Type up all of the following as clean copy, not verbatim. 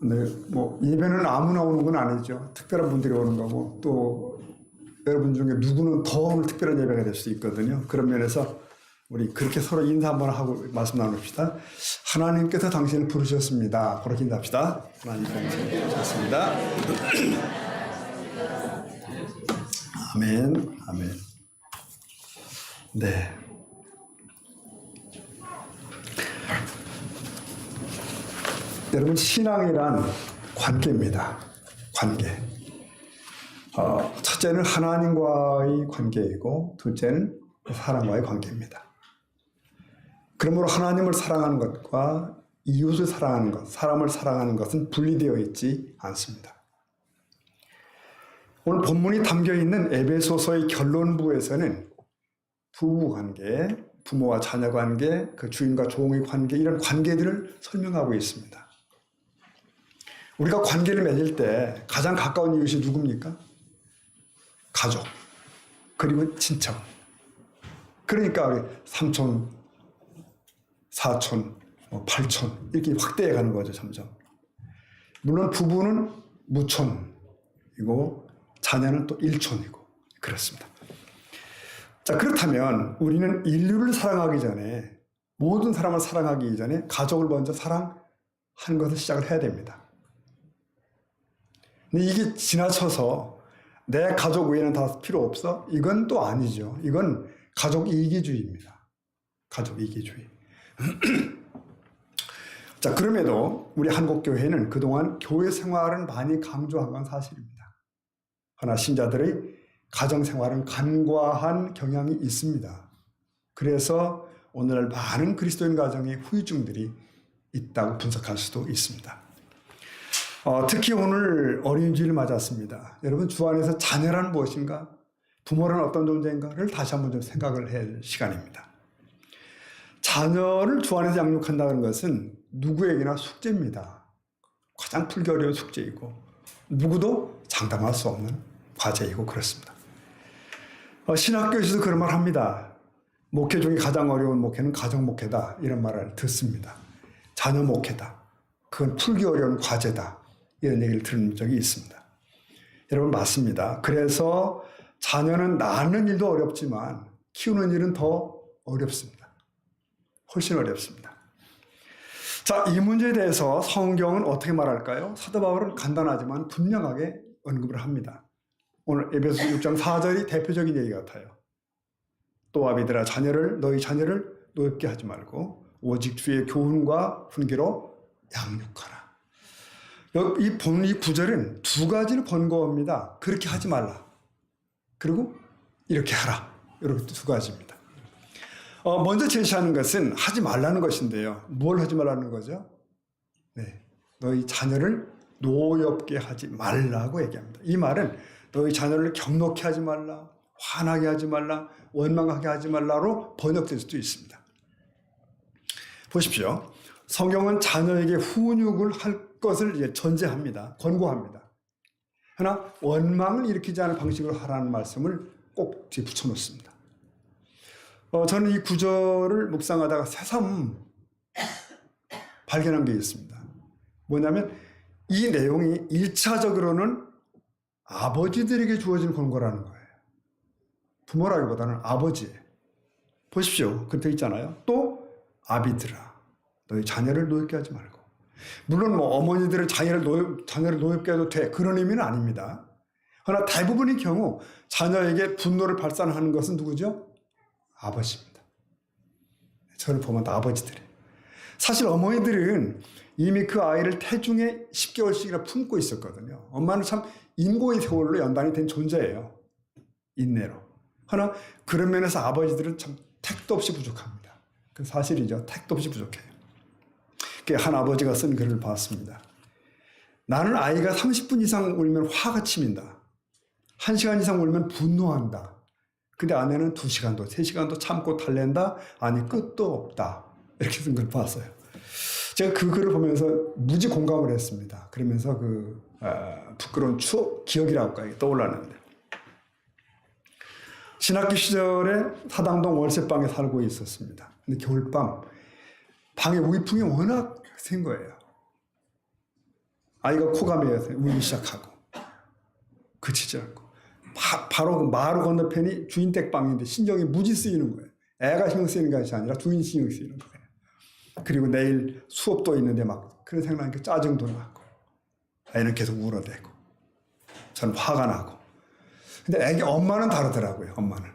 네, 뭐 예배는 아무나 오는 건 아니죠. 특별한 분들이 오는 거고, 또 여러분 중에 누구는 더 오늘 특별한 예배가 될 수 있거든요. 그런 면에서 우리 그렇게 서로 인사 한번 하고 말씀 나눕시다. 하나님께서 당신을 부르셨습니다. 그렇게 인사합시다. 하나님께서 당신을 부르셨습니다. 아멘, 아멘. 네. 여러분, 신앙이란 관계입니다. 관계. 첫째는 하나님과의 관계이고, 둘째는 사람과의 관계입니다. 그러므로 하나님을 사랑하는 것과 이웃을 사랑하는 것, 사람을 사랑하는 것은 분리되어 있지 않습니다. 오늘 본문이 담겨있는 에베소서의 결론부에서는 부부관계, 부모와 자녀관계, 그 주인과 종의 관계, 이런 관계들을 설명하고 있습니다. 우리가 관계를 맺을 때 가장 가까운 이웃이 누굽니까? 가족, 그리고 친척. 그러니까 우리 삼촌, 사촌, 팔촌 이렇게 확대해 가는 거죠, 점점. 물론 부부는 무촌이고 자녀는 또 일촌이고 그렇습니다. 자, 그렇다면 우리는 인류를 사랑하기 전에, 모든 사람을 사랑하기 전에 가족을 먼저 사랑하는 것을 시작을 해야 됩니다. 근데 이게 지나쳐서 내 가족 외에는 다 필요 없어? 이건 또 아니죠. 이건 가족 이기주의입니다. 가족 이기주의. 자, 그럼에도 우리 한국교회는 그동안 교회 생활은 많이 강조한 건 사실입니다. 그러나 신자들의 가정생활은 간과한 경향이 있습니다. 그래서 오늘날 많은 그리스도인 가정의 후유증들이 있다고 분석할 수도 있습니다. 특히 오늘 어린이주일을 맞았습니다. 여러분, 주 안에서 자녀란 무엇인가? 부모란 어떤 존재인가를 다시 한번 좀 생각을 해야 할 시간입니다. 자녀를 주 안에서 양육한다는 것은 누구에게나 숙제입니다. 가장 풀기 어려운 숙제이고 누구도 장담할 수 없는 과제이고 그렇습니다. 신학교에서도 그런 말 합니다. 목회 중에 가장 어려운 목회는 가정 목회다, 이런 말을 듣습니다. 자녀 목회다, 그건 풀기 어려운 과제다, 이런 얘기를 들은 적이 있습니다. 여러분, 맞습니다. 그래서 자녀는 낳는 일도 어렵지만 키우는 일은 더 어렵습니다. 훨씬 어렵습니다. 자, 이 문제에 대해서 성경은 어떻게 말할까요? 사도 바울은 간단하지만 분명하게 언급을 합니다. 오늘 에베소 6장 4절이 대표적인 얘기 같아요. 또 아비들아, 너희 자녀를 노엽게 하지 말고 오직 주의 교훈과 훈계로 양육하라. 이 구절은 두 가지를 권고합니다. 그렇게 하지 말라, 그리고 이렇게 하라. 이렇게 두 가지입니다. 먼저 제시하는 것은 하지 말라는 것인데요. 뭘 하지 말라는 거죠? 네, 너희 자녀를 노엽게 하지 말라고 얘기합니다. 이 말은 너희 자녀를 경록케 하지 말라, 화나게 하지 말라, 원망하게 하지 말라로 번역될 수도 있습니다. 보십시오. 성경은 자녀에게 훈육을 할 것을 이제 전제합니다. 권고합니다. 그러나 원망을 일으키지 않을 방식으로 하라는 말씀을 꼭 뒤에 붙여놓습니다. 저는 이 구절을 묵상하다가 새삼 발견한 게 있습니다. 뭐냐면 이 내용이 1차적으로는 아버지들에게 주어진 권고라는 거예요. 부모라기보다는 아버지. 보십시오. 그렇게 있잖아요. 또 아비들아, 너희 자녀를 노엽게 하지 말고. 물론 어머니들은 자녀를 노엽게 해도 돼, 그런 의미는 아닙니다. 그러나 대부분의 경우 자녀에게 분노를 발산하는 것은 누구죠? 아버지입니다. 저를 보면 다 아버지들이에요. 사실 어머니들은 이미 그 아이를 태중에 10개월씩이나 품고 있었거든요. 엄마는 참 인고의 세월로 연단이 된 존재예요. 인내로. 그러나 그런 면에서 아버지들은 참 택도 없이 부족합니다. 그 사실이죠. 택도 없이 부족해요. 한 아버지가 쓴 글을 봤습니다. 나는 아이가 30분 이상 울면 화가 치민다. 1시간 이상 울면 분노한다. 근데 아내는 2시간도 3시간도 참고 달랜다. 아니 끝도 없다. 이렇게 쓴 걸 봤어요. 제가 그 글을 보면서 무지 공감을 했습니다. 그러면서 부끄러운 추억, 기억이라고 떠올랐는데, 신학교 시절에 사당동 월세방에 살고 있었습니다. 근데 겨울밤 방에 우이풍이 워낙 센 거예요. 아이가 코가 메어서 울기 시작하고 그치지 않고 바로 그 마루 건너편이 주인 댁방인데 신경이 무지 쓰이는 거예요. 애가 신경 쓰이는 것이 아니라 주인 신경 쓰이는 거예요. 그리고 내일 수업도 있는데 막 그런 생각나니까 짜증도 나고 애는 계속 울어대고 저는 화가 나고. 근데 애기 엄마는 다르더라고요. 엄마는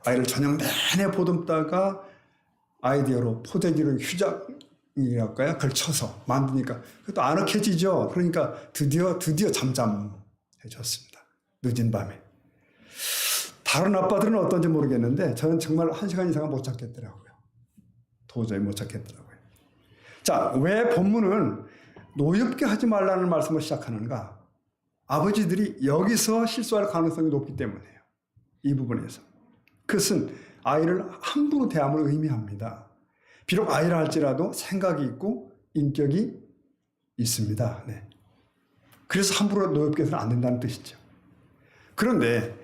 아이를 저녁 내내 보듬다가 아이디어로 포대기로 휴장이랄까요? 그걸 쳐서 만드니까 그것도 아늑해지죠. 그러니까 드디어 잠잠해졌습니다. 늦은 밤에. 다른 아빠들은 어떤지 모르겠는데 저는 정말 1시간 이상은 못 찾겠더라고요. 도저히 못 찾겠더라고요. 자, 왜 본문은 노엽게 하지 말라는 말씀을 시작하는가? 아버지들이 여기서 실수할 가능성이 높기 때문이에요. 이 부분에서. 그것은 아이를 함부로 대함을 의미합니다. 비록 아이라 할지라도 생각이 있고 인격이 있습니다. 네. 그래서 함부로 노엽게 해서는 안 된다는 뜻이죠. 그런데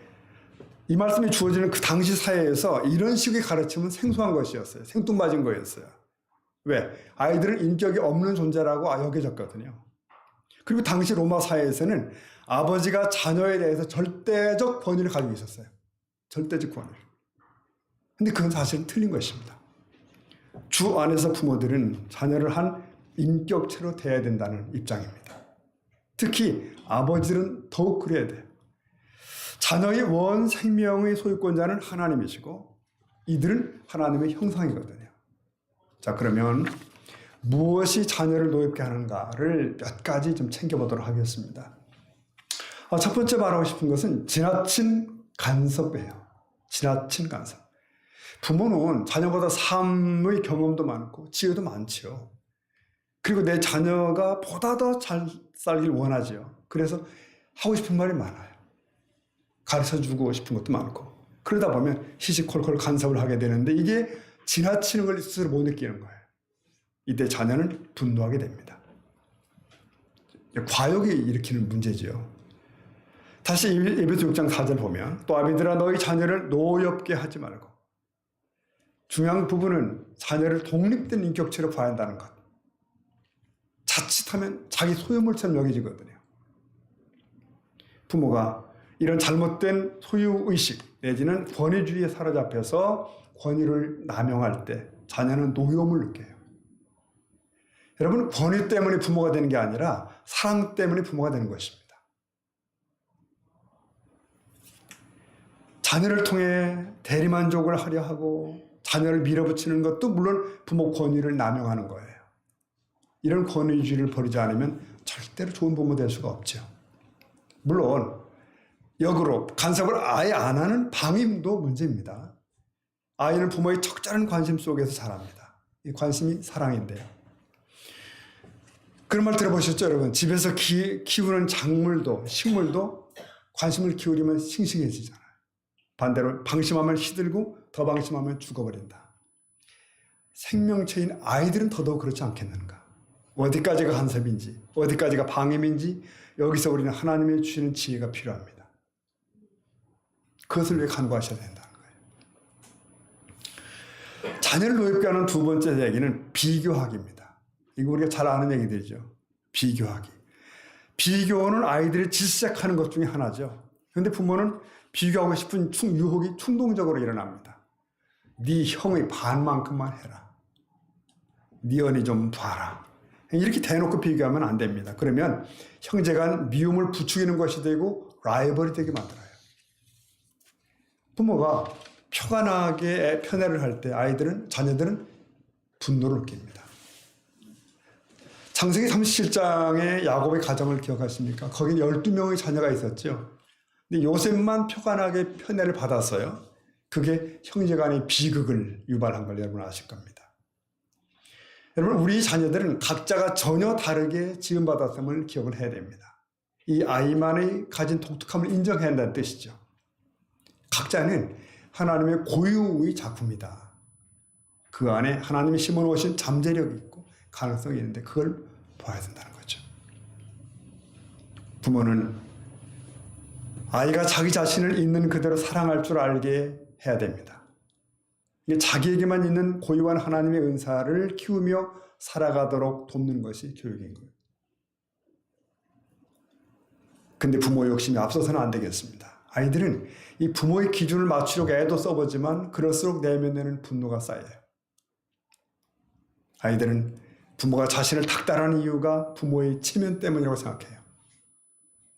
이 말씀이 주어지는 그 당시 사회에서 이런 식의 가르침은 생소한 것이었어요. 생뚱맞은 거였어요. 왜? 아이들은 인격이 없는 존재라고 여겨졌거든요. 그리고 당시 로마 사회에서는 아버지가 자녀에 대해서 절대적 권위를 가지고 있었어요. 절대적 권위를. 근데 그건 사실은 틀린 것입니다. 주 안에서 부모들은 자녀를 한 인격체로 대해야 된다는 입장입니다. 특히 아버지들은 더욱 그래야 돼요. 자녀의 원 생명의 소유권자는 하나님이시고 이들은 하나님의 형상이거든요. 자, 그러면 무엇이 자녀를 노엽게 하는가를 몇 가지 좀 챙겨보도록 하겠습니다. 첫 번째 말하고 싶은 것은 지나친 간섭이에요. 지나친 간섭. 부모는 자녀보다 삶의 경험도 많고 지혜도 많죠. 그리고 내 자녀가 보다 더 잘 살길 원하죠. 그래서 하고 싶은 말이 많아요. 가르쳐주고 싶은 것도 많고. 그러다 보면 시시콜콜 간섭을 하게 되는데 이게 지나치는 걸 스스로 못 느끼는 거예요. 이때 자녀는 분노하게 됩니다. 과욕이 일으키는 문제지요. 다시 에베소 6장 4절 보면 또 아비들아 너희 자녀를 노엽게 하지 말고. 중요한 부분은 자녀를 독립된 인격체로 봐야 한다는 것. 자칫하면 자기 소유물처럼 여겨지거든요. 부모가 이런 잘못된 소유의식 내지는 권위주의에 사로잡혀서 권위를 남용할 때 자녀는 노여움을 느껴요. 여러분, 권위 때문에 부모가 되는 게 아니라 사랑 때문에 부모가 되는 것입니다. 자녀를 통해 대리만족을 하려 하고 자녀를 밀어붙이는 것도 물론 부모 권위를 남용하는 거예요. 이런 권위주의를 버리지 않으면 절대로 좋은 부모 될 수가 없죠. 물론 역으로 간섭을 아예 안 하는 방임도 문제입니다. 아이는 부모의 적절한 관심 속에서 자랍니다. 이 관심이 사랑인데요. 그런 말 들어보셨죠, 여러분? 집에서 키우는 작물도 식물도 관심을 기울이면 싱싱해지잖아요. 반대로 방심하면 시들고 더 방심하면 죽어버린다. 생명체인 아이들은 더더욱 그렇지 않겠는가? 어디까지가 간섭인지, 어디까지가 방임인지 여기서 우리는 하나님이 주시는 지혜가 필요합니다. 그것을 위해 간구하셔야 된다는 거예요. 자녀를 노엽게 하는 두 번째 얘기는 비교하기입니다. 이거 우리가 잘 아는 얘기들이죠. 비교하기. 비교는 아이들이 질색하는 것 중에 하나죠. 그런데 부모는 비교하고 싶은 유혹이 충동적으로 일어납니다. 네 형의 반만큼만 해라. 네 언니 좀 봐라. 이렇게 대놓고 비교하면 안 됩니다. 그러면 형제 간 미움을 부추기는 것이 되고 라이벌이 되게 만들어요. 부모가 표가 나게 편애를 할 때 자녀들은 분노를 느낍니다. 창세기 37장의 야곱의 가정을 기억하십니까? 거긴 12명의 자녀가 있었죠. 근데 요셉만 표가 나게 편애를 받았어요. 그게 형제 간의 비극을 유발한 걸 여러분 아실 겁니다. 여러분, 우리 자녀들은 각자가 전혀 다르게 지음받았음을 기억을 해야 됩니다. 이 아이만의 가진 독특함을 인정해야 한다는 뜻이죠. 각자는 하나님의 고유의 작품이다. 그 안에 하나님이 심어놓으신 잠재력이 있고 가능성이 있는데 그걸 봐야 된다는 거죠. 부모는 아이가 자기 자신을 있는 그대로 사랑할 줄 알게 해야 됩니다. 자기에게만 있는 고유한 하나님의 은사를 키우며 살아가도록 돕는 것이 교육인 거예요. 근데 부모 욕심이 앞서서는 안 되겠습니다. 아이들은 이 부모의 기준을 맞추려고 애도 써보지만 그럴수록 내면에는 분노가 쌓여요. 아이들은 부모가 자신을 닥달하는 이유가 부모의 체면 때문이라고 생각해요.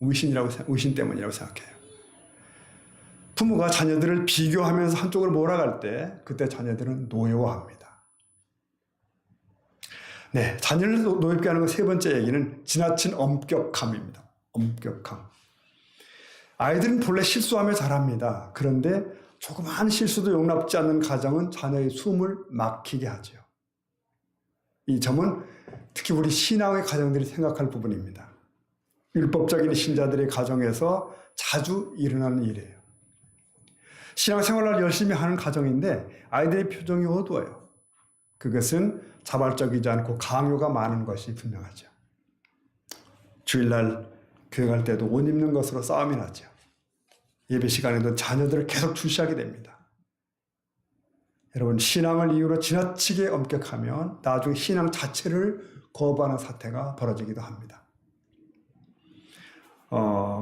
의신 때문이라고 생각해요. 부모가 자녀들을 비교하면서 한쪽으로 몰아갈 때 그때 자녀들은 노여워합니다. 네, 자녀를 노엽게 하는 세 번째 얘기는 지나친 엄격함입니다. 엄격함. 아이들은 본래 실수하며 잘합니다. 그런데 조그마한 실수도 용납지 않는 가정은 자녀의 숨을 막히게 하죠. 이 점은 특히 우리 신앙의 가정들이 생각할 부분입니다. 율법적인 신자들의 가정에서 자주 일어나는 일이에요. 신앙생활을 열심히 하는 가정인데 아이들의 표정이 어두워요. 그것은 자발적이지 않고 강요가 많은 것이 분명하죠. 주일날 교회 갈 때도 옷 입는 것으로 싸움이 나죠. 예배 시간에도 자녀들을 계속 출시하게 됩니다. 여러분, 신앙을 이유로 지나치게 엄격하면 나중에 신앙 자체를 거부하는 사태가 벌어지기도 합니다.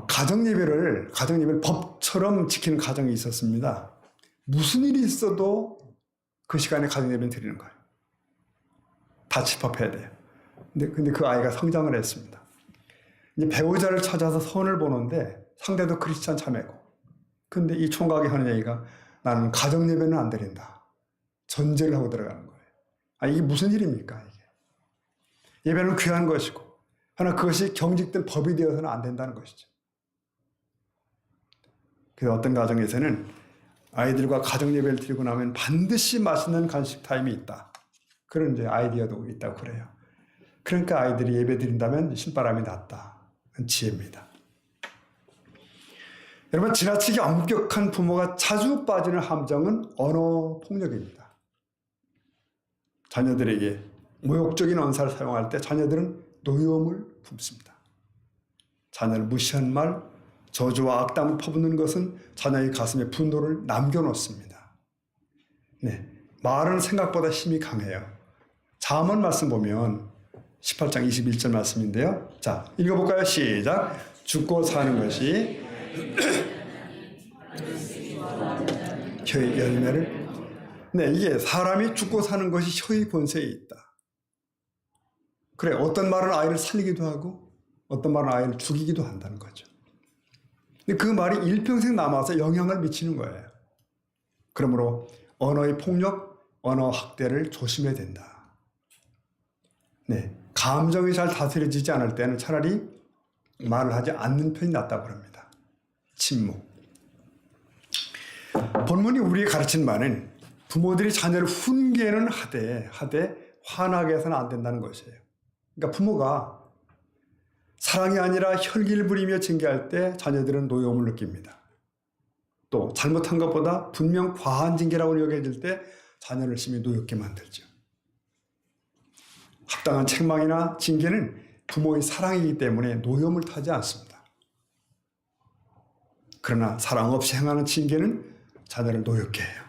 가정 예배를 법처럼 지키는 가정이 있었습니다. 무슨 일이 있어도 그 시간에 가정 예배를 드리는 거예요. 다 집합해야 돼요. 근데 그 아이가 성장을 했습니다. 이제 배우자를 찾아서 선을 보는데 상대도 크리스찬 자매고. 근데 이 총각이 하는 얘기가 나는 가정 예배는 안 드린다. 전제를 하고 들어가는 거예요. 이게 무슨 일입니까? 이게. 예배는 귀한 것이고 하나 그것이 경직된 법이 되어서는 안 된다는 것이죠. 그래서 어떤 가정에서는 아이들과 가정 예배를 드리고 나면 반드시 맛있는 간식 타임이 있다. 그런 이제 아이디어도 있다고 그래요. 그러니까 아이들이 예배 드린다면 신바람이 났다. 지혜입니다. 여러분, 지나치게 엄격한 부모가 자주 빠지는 함정은 언어 폭력입니다. 자녀들에게 모욕적인 언사를 사용할 때 자녀들은 노여움을 품습니다. 자녀를 무시한 말, 저주와 악담을 퍼붓는 것은 자녀의 가슴에 분노를 남겨놓습니다. 네, 말은 생각보다 힘이 강해요. 잠언 말씀 보면 18장 21절 말씀인데요. 자, 읽어볼까요? 시작. 죽고 사는 것이 혀의 열매를. 네, 이게 사람이 죽고 사는 것이 혀의 권세에 있다. 그래, 어떤 말은 아이를 살리기도 하고 어떤 말은 아이를 죽이기도 한다는 거죠. 근데 그 말이 일평생 남아서 영향을 미치는 거예요. 그러므로 언어의 폭력, 언어 학대를 조심해야 된다. 네, 감정이 잘 다스려지지 않을 때는 차라리 말을 하지 않는 편이 낫다고 합니다. 침묵. 본문이 우리에게 가르친 바는 부모들이 자녀를 훈계는 하되 화나게 해서는 안 된다는 것이에요. 그러니까 부모가 사랑이 아니라 혈기를 부리며 징계할 때 자녀들은 노여움을 느낍니다. 또 잘못한 것보다 분명 과한 징계라고 여겨질 때 자녀를 심히 노엽게 만들죠. 합당한 책망이나 징계는 부모의 사랑이기 때문에 노여움을 타지 않습니다. 그러나 사랑 없이 행하는 징계는 자녀를 노엽게 해요.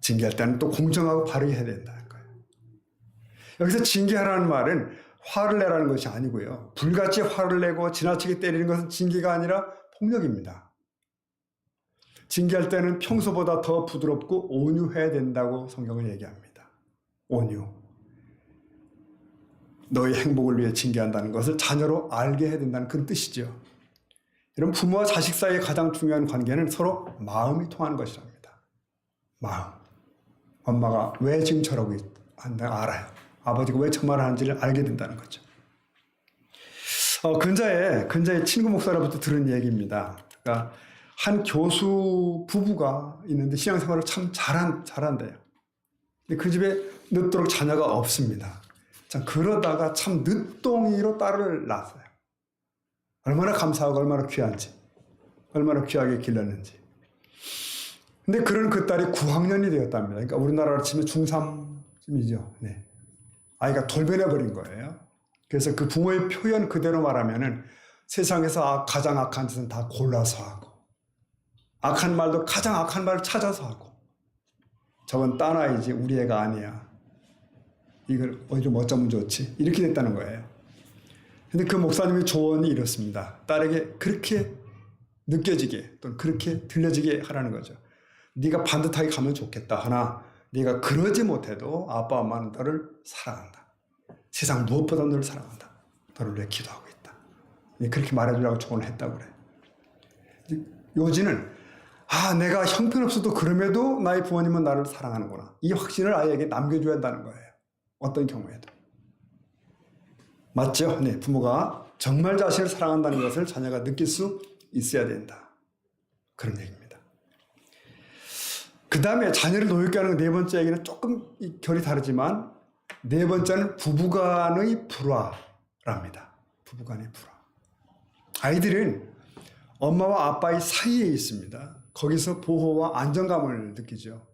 징계할 때는 또 공정하고 바르게 해야 된다는 거예요. 여기서 징계하라는 말은 화를 내라는 것이 아니고요. 불같이 화를 내고 지나치게 때리는 것은 징계가 아니라 폭력입니다. 징계할 때는 평소보다 더 부드럽고 온유해야 된다고 성경은 얘기합니다. 온유. 너의 행복을 위해 징계한다는 것을 자녀로 알게 해야 된다는 그런 뜻이죠. 여러분, 부모와 자식 사이의 가장 중요한 관계는 서로 마음이 통하는 것이랍니다. 마음. 엄마가 왜 지금 저러고 한다 알아요. 아버지가 왜 저 말을 하는지를 알게 된다는 거죠. 근자의 친구 목사로부터 들은 얘기입니다. 그러니까 한 교수 부부가 있는데 신앙생활을 참 잘한대요. 근데 그 집에 늦도록 자녀가 없습니다. 참 그러다가 참 늦둥이로 딸을 낳았어요. 얼마나 감사하고 얼마나 귀한지, 얼마나 귀하게 길렀는지. 근데 그런 그 딸이 9학년이 되었답니다. 그러니까 우리나라로 치면 중3쯤이죠. 네. 아이가 돌변해버린 거예요. 그래서 그 부모의 표현 그대로 말하면은 세상에서 가장 악한 짓은 다 골라서 하고, 악한 말도 가장 악한 말을 찾아서 하고, 저건 딴 아이지 우리 애가 아니야. 이걸 좀 어쩌면 좋지. 이렇게 됐다는 거예요. 근데 그 목사님의 조언이 이렇습니다. 딸에게 그렇게 느껴지게 또는 그렇게 들려지게 하라는 거죠. 네가 반듯하게 가면 좋겠다. 하나 네가 그러지 못해도 아빠 엄마는 너를 사랑한다. 세상 무엇보다 너를 사랑한다. 너를 위해 기도하고 있다. 그렇게 말해주라고 조언을 했다고 그래. 요지는 내가 형편없어도 그럼에도 나의 부모님은 나를 사랑하는구나. 이 확신을 아이에게 남겨줘야 한다는 거예요. 어떤 경우에도. 맞죠? 네, 부모가 정말 자신을 사랑한다는 것을 자녀가 느낄 수 있어야 된다. 그런 얘기입니다. 그 다음에 자녀를 노엽게 하는 네 번째 얘기는 조금 결이 다르지만 네 번째는 부부간의 불화랍니다. 부부간의 불화. 아이들은 엄마와 아빠의 사이에 있습니다. 거기서 보호와 안정감을 느끼죠.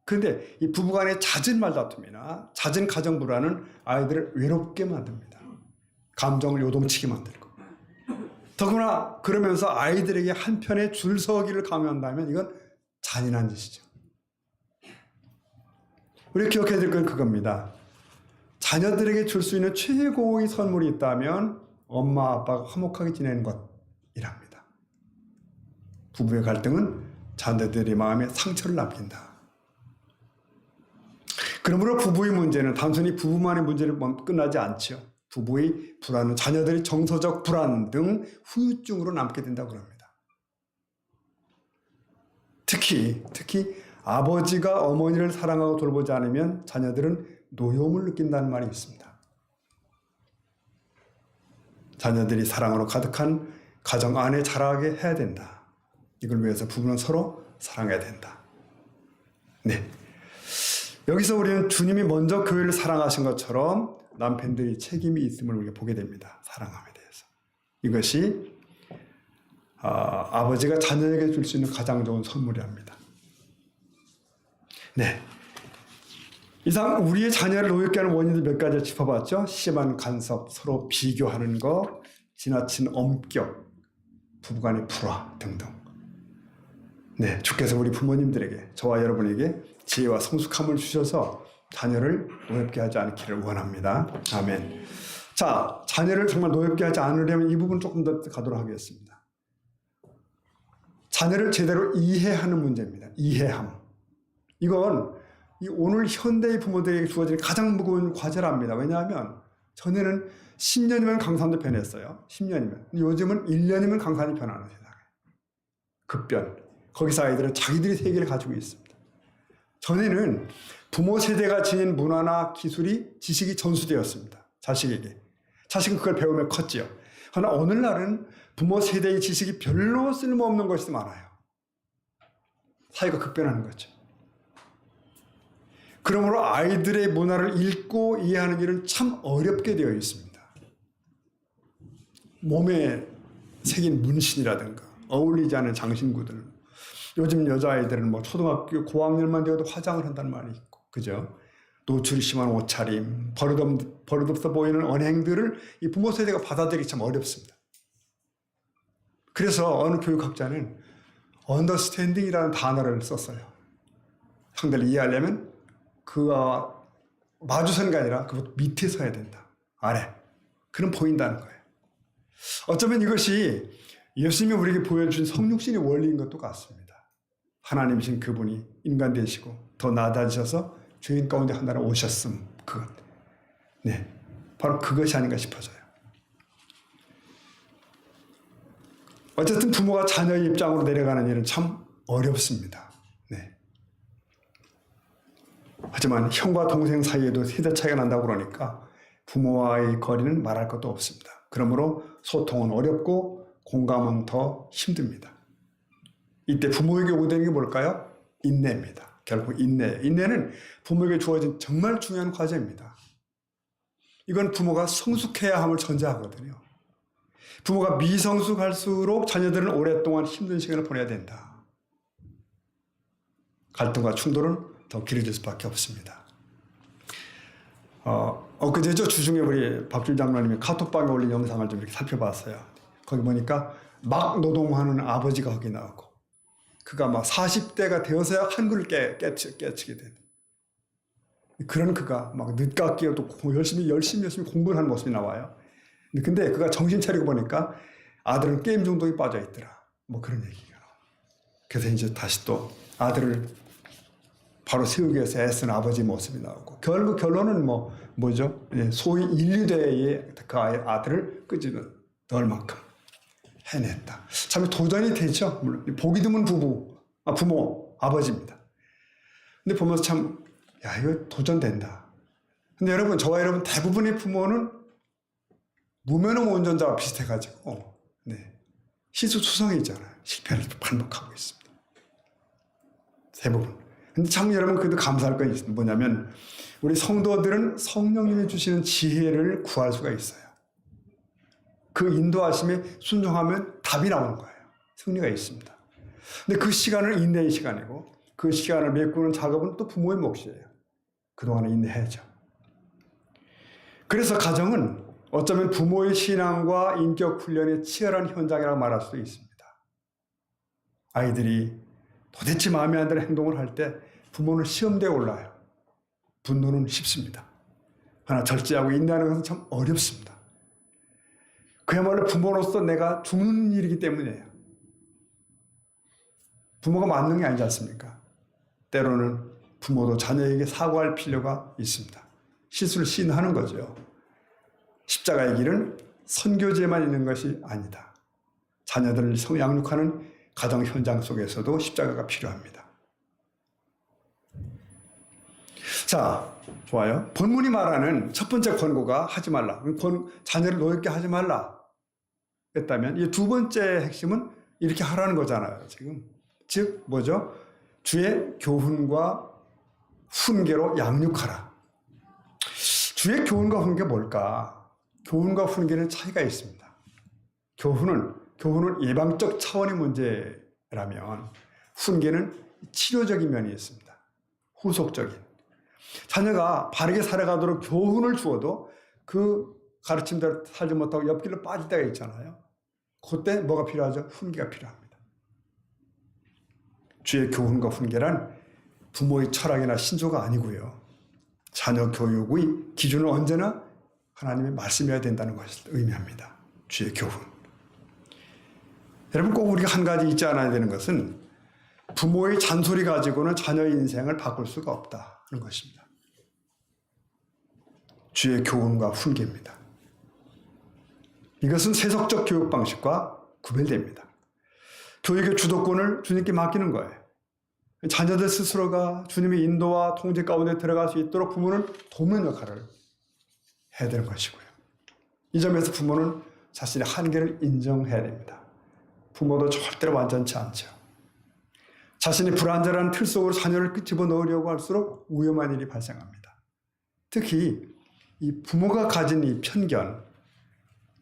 그런데 이 부부간의 잦은 말다툼이나 잦은 가정 불화는 아이들을 외롭게 만듭니다. 감정을 요동치게 만들고. 더구나 그러면서 아이들에게 한편에 줄 서기를 강요한다면 이건 잔인한 짓이죠. 우리가 기억해야 될 건 그겁니다. 자녀들에게 줄 수 있는 최고의 선물이 있다면 엄마 아빠가 화목하게 지내는 것이랍니다. 부부의 갈등은 자녀들의 마음에 상처를 남긴다. 그러므로 부부의 문제는 단순히 부부만의 문제로 끝나지 않죠. 부부의 불안은 자녀들의 정서적 불안 등 후유증으로 남게 된다고 합니다. 특히 아버지가 어머니를 사랑하고 돌보지 않으면 자녀들은 노여움을 느낀다는 말이 있습니다. 자녀들이 사랑으로 가득한 가정 안에 자라게 해야 된다. 이걸 위해서 부부는 서로 사랑해야 된다. 네. 여기서 우리는 주님이 먼저 교회를 사랑하신 것처럼 남편들이 책임이 있음을 우리가 보게 됩니다. 사랑함에 대해서. 이것이 아버지가 자녀에게 줄 수 있는 가장 좋은 선물이랍니다. 네. 이상 우리의 자녀를 노엽게 하는 원인들 몇 가지를 짚어봤죠. 심한 간섭, 서로 비교하는 것, 지나친 엄격, 부부간의 불화 등등. 네, 주께서 우리 부모님들에게, 저와 여러분에게 지혜와 성숙함을 주셔서 자녀를 노엽게 하지 않기를 원합니다. 아멘. 자, 자녀를 정말 노엽게 하지 않으려면 이 부분 조금 더 가도록 하겠습니다. 자녀를 제대로 이해하는 문제입니다. 이해함. 이건 오늘 현대의 부모들에게 주어지는 가장 무거운 과제랍니다. 왜냐하면 전에는 10년이면 강산도 변했어요. 10년이면. 요즘은 1년이면 강산이 변하는 세상에. 급변. 거기서 아이들은 자기들의 세계를 가지고 있습니다. 전에는 부모 세대가 지닌 문화나 기술이 지식이 전수되었습니다. 자식에게. 자식은 그걸 배우며 컸지요. 그러나 오늘날은 부모 세대의 지식이 별로 쓸모없는 것이 많아요. 사회가 급변하는 거죠. 그러므로 아이들의 문화를 읽고 이해하는 일은 참 어렵게 되어 있습니다. 몸에 새긴 문신이라든가 어울리지 않은 장신구들. 요즘 여자아이들은 초등학교 고학년만 되어도 화장을 한다는 말이 있고, 그죠? 노출이 심한 옷차림, 버릇없어 보이는 언행들을 이 부모 세대가 받아들이기 참 어렵습니다. 그래서 어느 교육학자는 understanding이라는 단어를 썼어요. 상대를 이해하려면 그와 마주선 게 아니라 그 밑에 서야 된다. 아래. 그럼 보인다는 거예요. 어쩌면 이것이 예수님이 우리에게 보여준 성육신의 원리인 것도 같습니다. 하나님이신 그분이 인간 되시고 더 나아지셔서 죄인 가운데 하나로 오셨음. 그것. 네. 바로 그것이 아닌가 싶어져요. 어쨌든 부모가 자녀의 입장으로 내려가는 일은 참 어렵습니다. 네. 하지만 형과 동생 사이에도 세대 차이가 난다고 그러니까 부모와의 거리는 말할 것도 없습니다. 그러므로 소통은 어렵고 공감은 더 힘듭니다. 이때 부모에게 요구되는 게 뭘까요? 인내입니다. 결국 인내. 인내는 부모에게 주어진 정말 중요한 과제입니다. 이건 부모가 성숙해야 함을 전제하거든요. 부모가 미성숙할수록 자녀들은 오랫동안 힘든 시간을 보내야 된다. 갈등과 충돌은 더 길어질 수밖에 없습니다. 엊그제죠. 주중에 우리 박준 장로님이 카톡방에 올린 영상을 좀 이렇게 살펴봤어요. 거기 보니까 막 노동하는 아버지가 거기 나오고 그가 막 40대가 되어서야 한글을 깨치게 된 그런 그가 막 늦깎이로 또 열심히 공부를 하는 모습이 나와요. 근데 그가 정신 차리고 보니까 아들은 게임 중독에 빠져 있더라. 뭐 그런 얘기가. 그래서 이제 다시 또 아들을 바로 세우기 위해서 애쓰는 아버지 모습이 나오고, 결국 결론은 뭐죠? 소위 인류대의 그 아들을 끄집어 넣을 만큼 해냈다. 참 도전이 되죠. 물론 보기 드문 부모, 아버지입니다. 근데 보면서 참, 야, 이거 도전된다. 근데 여러분, 저와 여러분 대부분의 부모는 무면허 운전자와 비슷해가지고, 시수투성이잖아요. 실패를 반복하고 있습니다. 대부분. 근데 참 여러분, 그래도 감사할 건 있습니다. 뭐냐면, 우리 성도들은 성령님이 주시는 지혜를 구할 수가 있어요. 그 인도하심에 순종하면 답이 나오는 거예요. 승리가 있습니다. 근데 그 시간은 인내의 시간이고, 그 시간을 메꾸는 작업은 또 부모의 몫이에요. 그동안은 인내해야죠. 그래서 가정은 어쩌면 부모의 신앙과 인격 훈련의 치열한 현장이라고 말할 수도 있습니다. 아이들이 도대체 마음에 안 드는 행동을 할 때 부모는 시험대에 올라요. 분노는 쉽습니다. 그러나 절제하고 인내하는 것은 참 어렵습니다. 그야말로 부모로서 내가 죽는 일이기 때문이에요. 부모가 만능 게 아니지 않습니까? 때로는 부모도 자녀에게 사과할 필요가 있습니다. 실수를 시인하는 거죠. 십자가의 길은 선교제만 있는 것이 아니다. 자녀들을 양육하는 가정 현장 속에서도 십자가가 필요합니다. 자, 좋아요. 본문이 말하는 첫 번째 권고가 하지 말라. 자녀를 노엽게 하지 말라 했다면, 이 두 번째 핵심은 이렇게 하라는 거잖아요, 지금. 즉, 뭐죠? 주의 교훈과 훈계로 양육하라. 주의 교훈과 훈계 뭘까? 교훈과 훈계는 차이가 있습니다. 교훈은 예방적 차원의 문제라면, 훈계는 치료적인 면이 있습니다. 후속적인. 자녀가 바르게 살아가도록 교훈을 주어도 그 가르침대로 살지 못하고 옆길로 빠질 때가 있잖아요. 그때 뭐가 필요하죠? 훈계가 필요합니다. 주의 교훈과 훈계란 부모의 철학이나 신조가 아니고요. 자녀 교육의 기준은 언제나 하나님의 말씀이어야 된다는 것을 의미합니다. 주의 교훈. 여러분, 꼭 우리가 한 가지 잊지 않아야 되는 것은 부모의 잔소리 가지고는 자녀의 인생을 바꿀 수가 없다는 것입니다. 주의 교훈과 훈계입니다. 이것은 세속적 교육 방식과 구별됩니다. 교육의 주도권을 주님께 맡기는 거예요. 자녀들 스스로가 주님의 인도와 통제 가운데 들어갈 수 있도록 부모는 돕는 역할을 해야 되는 것이고요. 이 점에서 부모는 자신의 한계를 인정해야 됩니다. 부모도 절대로 완전치 않죠. 자신이 불완전한 틀 속으로 자녀를 집어넣으려고 할수록 위험한 일이 발생합니다. 특히 이 부모가 가진 이 편견,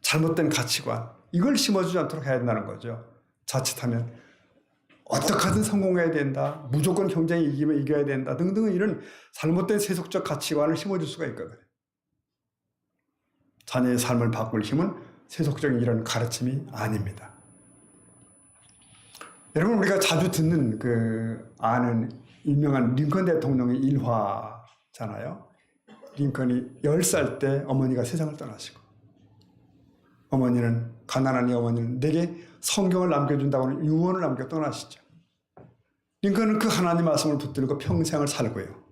잘못된 가치관, 이걸 심어주지 않도록 해야 된다는 거죠. 자칫하면 어떻게든 성공해야 된다, 무조건 경쟁에 이기면 이겨야 된다 등등 이런 잘못된 세속적 가치관을 심어줄 수가 있거든요. 자녀의 삶을 바꿀 힘은 세속적인 이런 가르침이 아닙니다. 여러분, 우리가 자주 듣는 아는 유명한 링컨 대통령의 일화잖아요. 링컨이 10살 때 어머니가 세상을 떠나시고, 가난한 이 어머니는 내게 성경을 남겨준다고는 유언을 남겨 떠나시죠. 링컨은 그 하나님 말씀을 붙들고 평생을 살고요.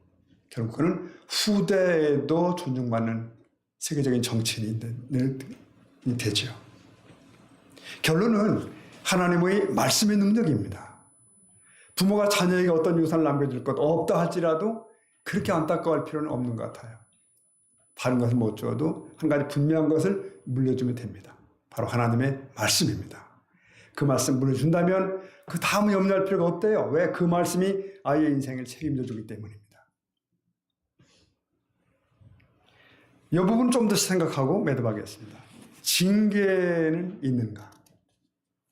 결국 그는 후대에도 존중받는 세계적인 정치인이 되죠. 결론은 하나님의 말씀의 능력입니다. 부모가 자녀에게 어떤 유산을 남겨줄 것 없다 할지라도 그렇게 안타까워할 필요는 없는 것 같아요. 다른 것을 못 주어도 한 가지 분명한 것을 물려주면 됩니다. 바로 하나님의 말씀입니다. 그 말씀 물려준다면 그 다음은 염려할 필요가 없대요. 왜? 그 말씀이 아이의 인생을 책임져 주기 때문입니다. 이 부분 좀 더 생각하고 매듭하겠습니다. 징계는 있는가?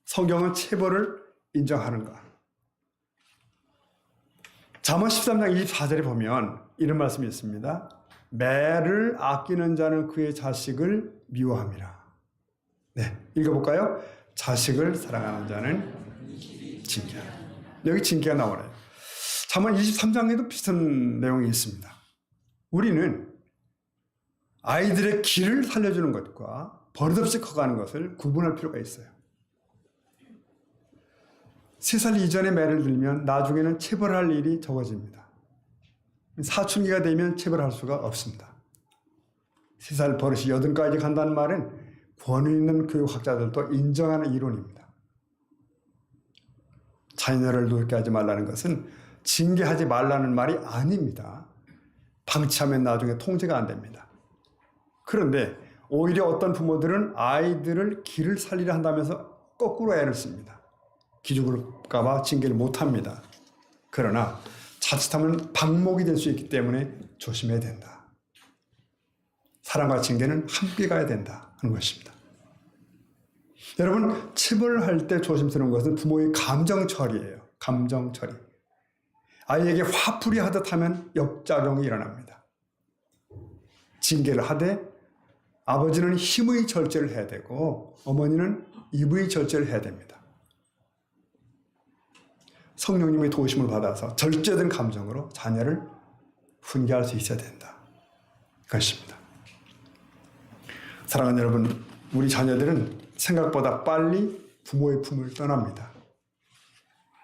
성경은 체벌을 인정하는가? 잠언 13장 24절에 보면 이런 말씀이 있습니다. 매를 아끼는 자는 그의 자식을 미워함이라. 네, 읽어볼까요? 자식을 사랑하는 자는 징계하라. 여기 징계가 나오네요. 잠언 23장에도 비슷한 내용이 있습니다. 우리는 아이들의 길을 살려주는 것과 버릇없이 커가는 것을 구분할 필요가 있어요. 3살 이전에 매를 들면 나중에는 체벌할 일이 적어집니다. 사춘기가 되면 체벌할 수가 없습니다. 3살 버릇이 8까지 간다는 말은 권위 있는 교육학자들도 인정하는 이론입니다. 자녀를 노엽게 하지 말라는 것은 징계하지 말라는 말이 아닙니다. 방치하면 나중에 통제가 안 됩니다. 그런데 오히려 어떤 부모들은 아이들을 길을 살리려 한다면서 거꾸로 애를 씁니다. 기죽을까 봐 징계를 못합니다. 그러나 자칫하면 방목이 될 수 있기 때문에 조심해야 된다. 사랑과 징계는 함께 가야 된다 하는 것입니다. 여러분, 체벌할 때 조심스러운 것은 부모의 감정 처리예요. 감정 처리. 아이에게 화풀이 하듯 하면 역작용이 일어납니다. 징계를 하되 아버지는 힘의 절제를 해야 되고 어머니는 입의 절제를 해야 됩니다. 성령님의 도우심을 받아서 절제된 감정으로 자녀를 훈계할 수 있어야 된다. 그것입니다. 사랑하는 여러분, 우리 자녀들은 생각보다 빨리 부모의 품을 떠납니다.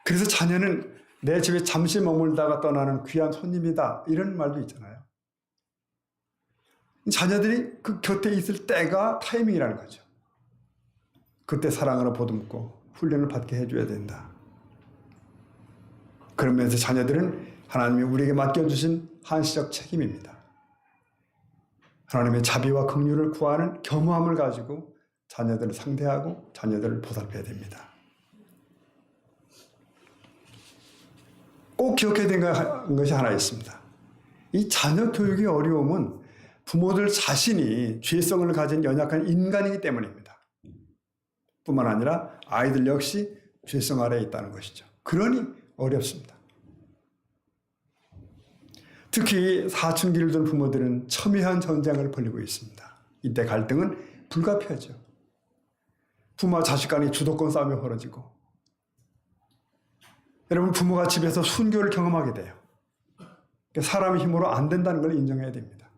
그래서 자녀는 내 집에 잠시 머물다가 떠나는 귀한 손님이다, 이런 말도 있잖아요. 자녀들이 그 곁에 있을 때가 타이밍이라는 거죠. 그때 사랑으로 보듬고 훈련을 받게 해줘야 된다. 그러면서 자녀들은 하나님이 우리에게 맡겨주신 한시적 책임입니다. 하나님의 자비와 긍휼을 구하는 겸허함을 가지고 자녀들을 상대하고 자녀들을 보살펴야 됩니다. 꼭 기억해야 되는 것이 하나 있습니다. 이 자녀 교육의 어려움은 부모들 자신이 죄성을 가진 연약한 인간이기 때문입니다. 뿐만 아니라 아이들 역시 죄성 아래에 있다는 것이죠. 그러니 어렵습니다. 특히 사춘기를 둔 부모들은 첨예한 전쟁을 벌이고 있습니다. 이때 갈등은 불가피하죠. 부모와 자식 간의 주도권 싸움이 벌어지고, 여러분, 부모가 집에서 순교를 경험하게 돼요. 사람의 힘으로 안 된다는 걸 인정해야 됩니다.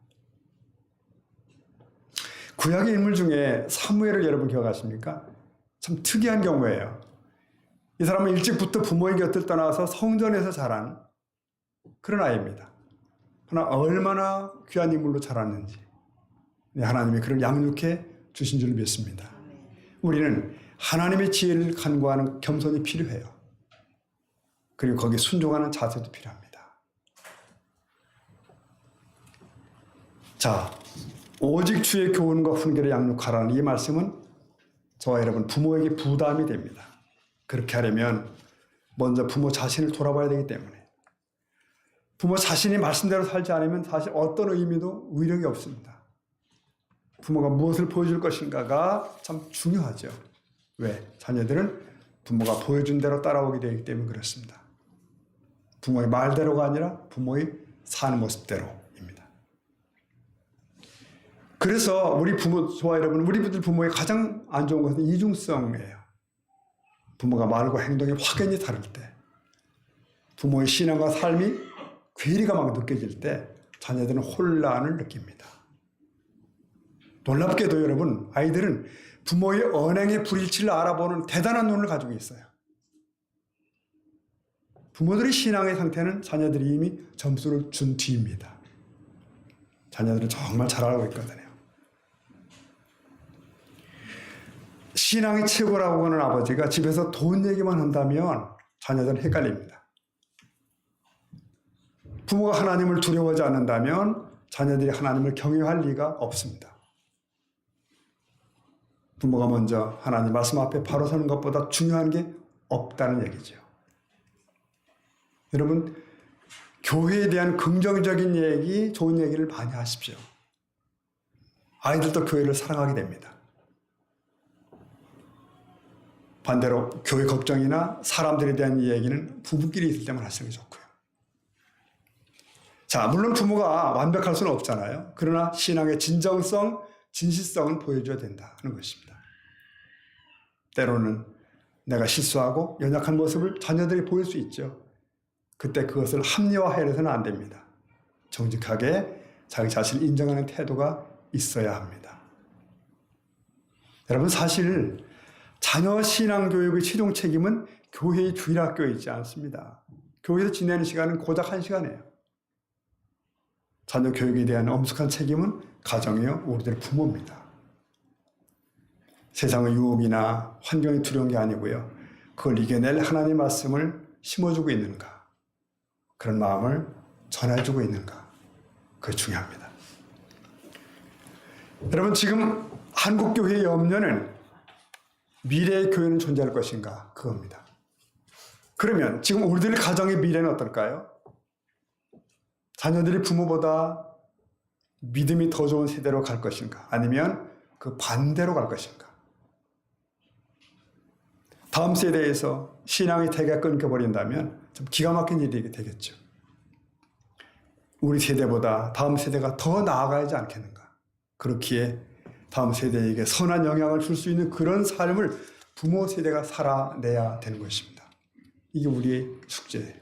구약의 인물 중에 사무엘을 여러분 기억하십니까? 참 특이한 경우예요. 이 사람은 일찍부터 부모의 곁을 떠나서 성전에서 자란 그런 아이입니다. 그러나 얼마나 귀한 인물로 자랐는지 하나님이 그를 양육해 주신 줄 믿습니다. 우리는 하나님의 지혜를 간구하는 겸손이 필요해요. 그리고 거기에 순종하는 자세도 필요합니다. 자, 오직 주의 교훈과 훈계를 양육하라는 이 말씀은 저와 여러분 부모에게 부담이 됩니다. 그렇게 하려면 먼저 부모 자신을 돌아봐야 되기 때문에, 부모 자신이 말씀대로 살지 않으면 사실 어떤 의미도 위력이 없습니다. 부모가 무엇을 보여줄 것인가가 참 중요하죠. 왜? 자녀들은 부모가 보여준 대로 따라오게 되기 때문에 그렇습니다. 부모의 말대로가 아니라 부모의 사는 모습대로입니다. 그래서 우리 부모, 저와 여러분, 우리들 부모의 가장 안 좋은 것은 이중성이에요. 부모가 말과 행동이 확연히 다를 때, 부모의 신앙과 삶이 괴리가 막 느껴질 때 자녀들은 혼란을 느낍니다. 놀랍게도 여러분, 아이들은 부모의 언행의 불일치를 알아보는 대단한 눈을 가지고 있어요. 부모들의 신앙의 상태는 자녀들이 이미 점수를 준 뒤입니다. 자녀들은 정말 잘 알고 있거든요. 신앙이 최고라고 하는 아버지가 집에서 돈 얘기만 한다면 자녀들은 헷갈립니다. 부모가 하나님을 두려워하지 않는다면 자녀들이 하나님을 경외할 리가 없습니다. 부모가 먼저 하나님 말씀 앞에 바로 서는 것보다 중요한 게 없다는 얘기죠. 여러분, 교회에 대한 긍정적인 얘기, 좋은 얘기를 많이 하십시오. 아이들도 교회를 사랑하게 됩니다. 반대로 교회 걱정이나 사람들에 대한 얘기는 부부끼리 있을 때만 하시는 게 좋고요. 자, 물론 부모가 완벽할 수는 없잖아요. 그러나 신앙의 진정성, 진실성은 보여줘야 된다는 것입니다. 때로는 내가 실수하고 연약한 모습을 자녀들이 보일 수 있죠. 그때 그것을 합리화해서는 안 됩니다. 정직하게 자기 자신을 인정하는 태도가 있어야 합니다. 여러분, 사실 자녀 신앙교육의 최종 책임은 교회의 주일학교에 있지 않습니다. 교회에서 지내는 시간은 고작 1시간이에요. 자녀 교육에 대한 엄숙한 책임은 가정이요, 우리들 부모입니다. 세상의 유혹이나 환경이 두려운 게 아니고요, 그걸 이겨낼 하나님의 말씀을 심어주고 있는가, 그런 마음을 전해주고 있는가, 그게 중요합니다. 여러분, 지금 한국교회의 염려는 미래의 교회는 존재할 것인가, 그겁니다. 그러면 지금 우리들 가정의 미래는 어떨까요? 자녀들이 부모보다 믿음이 더 좋은 세대로 갈 것인가, 아니면 그 반대로 갈 것인가? 다음 세대에서 신앙의 태가 끊겨버린다면 좀 기가 막힌 일이 되겠죠. 우리 세대보다 다음 세대가 더 나아가야지 않겠는가. 그렇기에 다음 세대에게 선한 영향을 줄 수 있는 그런 삶을 부모 세대가 살아내야 되는 것입니다. 이게 우리의 숙제예요.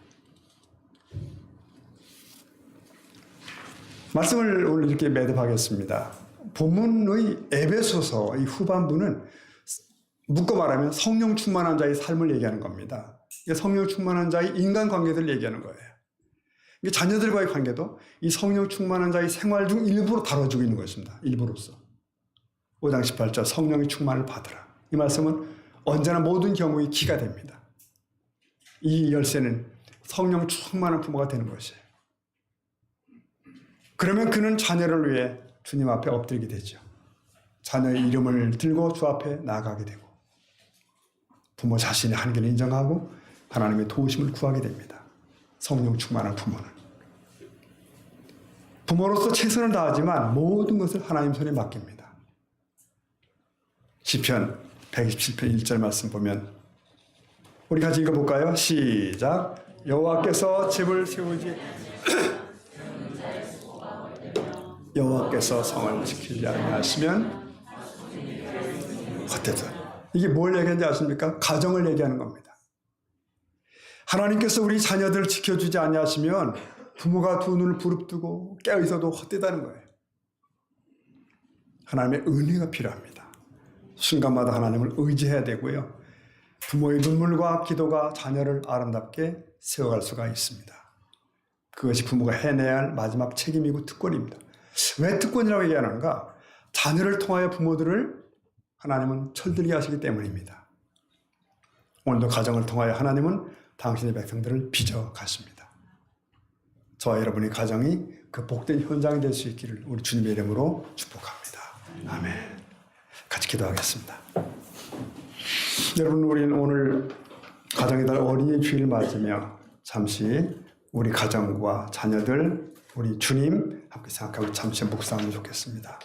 말씀을 오늘 이렇게 매듭하겠습니다. 본문의 에베소서 이 후반부는 묶어 말하면 성령 충만한 자의 삶을 얘기하는 겁니다. 성령 충만한 자의 인간관계들을 얘기하는 거예요. 자녀들과의 관계도 이 성령 충만한 자의 생활 중 일부로 다뤄주고 있는 것입니다. 일부로서. 5장 18절 성령의 충만을 받으라. 이 말씀은 언제나 모든 경우의 기가 됩니다. 이 열쇠는 성령 충만한 부모가 되는 것이에요. 그러면 그는 자녀를 위해 주님 앞에 엎드리게 되죠. 자녀의 이름을 들고 주 앞에 나아가게 되고 부모 자신의 한계를 인정하고 하나님의 도우심을 구하게 됩니다. 성령 충만한 부모는. 부모로서 최선을 다하지만 모든 것을 하나님 손에 맡깁니다. 시편 127편 1절 말씀 보면 우리 같이 읽어볼까요? 시작. 여호와께서 집을 세우지 여호와께서 성을 지키지 아니하시면 헛되다. 이게 뭘 얘기하는지 아십니까? 가정을 얘기하는 겁니다. 하나님께서 우리 자녀들을 지켜주지 아니하시면 부모가 두 눈을 부릅뜨고 깨어있어도 헛되다는 거예요. 하나님의 은혜가 필요합니다. 순간마다 하나님을 의지해야 되고요. 부모의 눈물과 기도가 자녀를 아름답게 세워갈 수가 있습니다. 그것이 부모가 해내야 할 마지막 책임이고 특권입니다. 왜 특권이라고 얘기하는가? 자녀를 통하여 부모들을 하나님은 철들게 하시기 때문입니다. 오늘도 가정을 통하여 하나님은 당신의 백성들을 빚어 가십니다. 저와 여러분의 가정이 그 복된 현장이 될 수 있기를 우리 주님의 이름으로 축복합니다. 아멘. 같이 기도하겠습니다. 여러분, 우리는 오늘 가정의 달 어린이 주일을 맞으며 잠시 우리 가정과 자녀들, 우리 주님 함께 생각하고 잠시 묵상하면 좋겠습니다.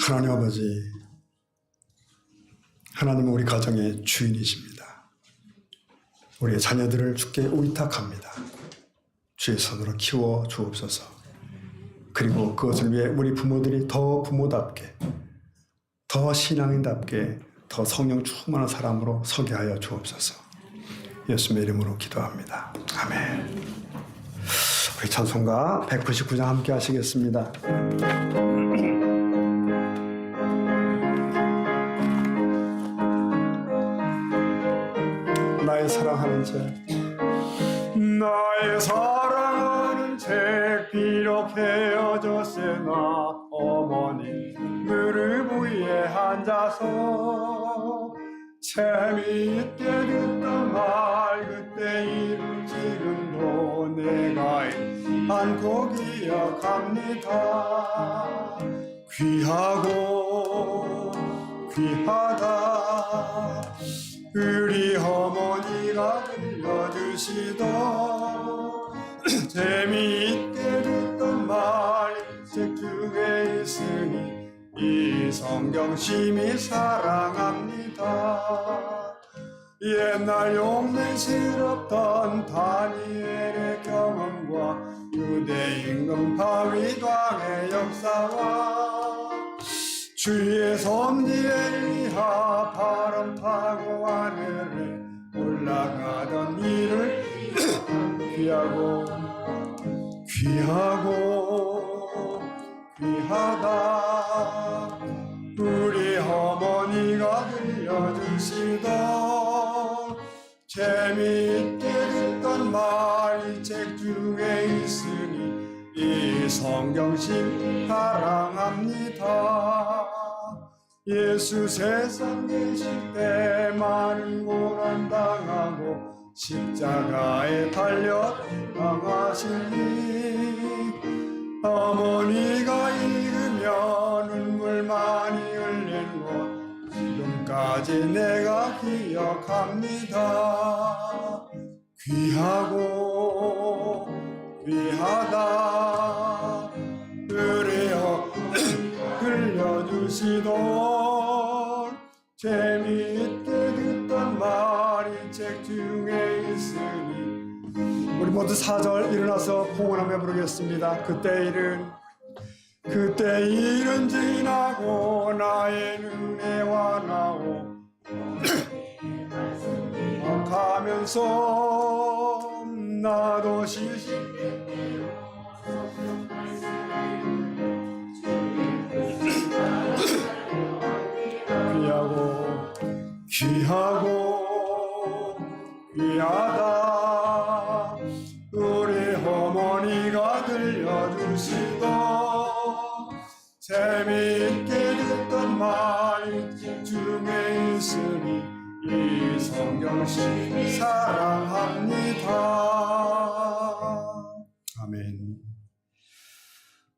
하나님 아버지, 하나님은 우리 가정의 주인이십니다. 우리의 자녀들을 주께 의탁합니다. 주의 손으로 키워 주옵소서. 그리고 그것을 위해 우리 부모들이 더 부모답게, 더 신앙인답게, 더 성령 충만한 사람으로 서게 하여 주옵소서. 예수님의 이름으로 기도합니다. 아멘. 우리 찬송가 199장 함께 하시겠습니다. 나의 사랑하는 책, 나의 사랑하는 책, 비록 헤어졌으나 어머니 무릎 위에 앉아서 재미있게 듣던 말, 그때 이름 지금도 내가 안고 기억합니다. 귀하고 귀하다 우리 어머니가 들려주시던 재미있게 듣던 말, 책 중에 있으니 이 성경 심히 사랑합니다. 옛날 용맹스럽던 다니엘의 경험과 유대 임금 바윗 왕의 역사와 주의 섭리 엘리야 바람 타고 하늘에 올라가던 이를 귀하다 우리 어머니가 들려주시던 재미있게 듣던 말이 책 중에 있으니 이 성경심 사랑합니다. 예수 세상 계실 때 많은 고난 당하고 십자가에 달려 당하시니 어머니가 읽으며 눈물 많이 흘린 것 지금까지 내가 기억합니다. 귀하다 그래요 들려주시던 재미있게 듣던 말이 책 중에 있으니 우리 모두 4절 일어나서 봉헌하며 부르겠습니다. 그때 일은 지나고 나의 은혜와 나오 가면서 나도 귀하다 우리 어머니가 들려주시던 재미있게 듣던 말이 중에 있으니 이 성경심 사랑합니다. 아멘.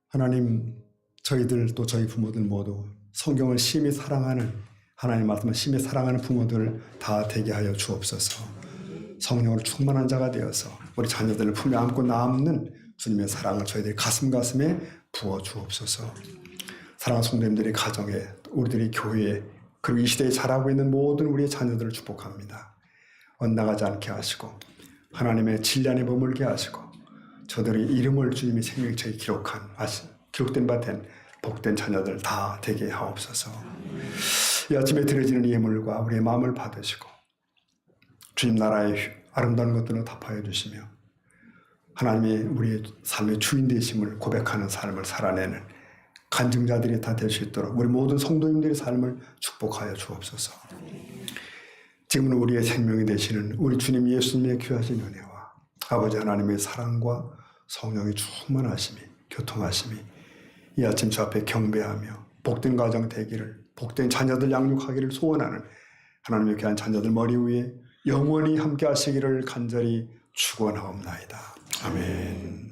하나님, 저희들 또 저희 부모들 모두 성경을 심히 사랑하는, 하나님 말씀을 심히 사랑하는 부모들 다 되게 하여 주옵소서. 성령으로 충만한 자가 되어서 우리 자녀들을 품에 안고 남는 주님의 사랑을 저희들이 가슴에 부어 주옵소서. 사랑하는 성도님들이 가정에, 우리들이 교회에, 그리고 이 시대에 자라고 있는 모든 우리의 자녀들을 축복합니다. 엇나가지 않게 하시고 하나님의 진리 안에 머물게 하시고 저들의 이름을 주님의 생명책에 기록된 바 된 복된 자녀들 다 되게 하옵소서. 이 아침에 드려지는 예물과 우리의 마음을 받으시고 주님 나라의 아름다운 것들을 답하여 주시며 하나님이 우리의 삶의 주인 되심을 고백하는 삶을 살아내는 간증자들이 다 될 수 있도록 우리 모든 성도님들의 삶을 축복하여 주옵소서. 지금은 우리의 생명이 되시는 우리 주님 예수님의 귀하신 은혜와 아버지 하나님의 사랑과 성령의 충만하심이, 교통하심이 이 아침 저 앞에 경배하며 복된 가정 되기를, 복된 자녀들 양육하기를 소원하는 하나님의 귀한 자녀들 머리 위에 영원히 함께 하시기를 간절히 축원하옵나이다. 아멘.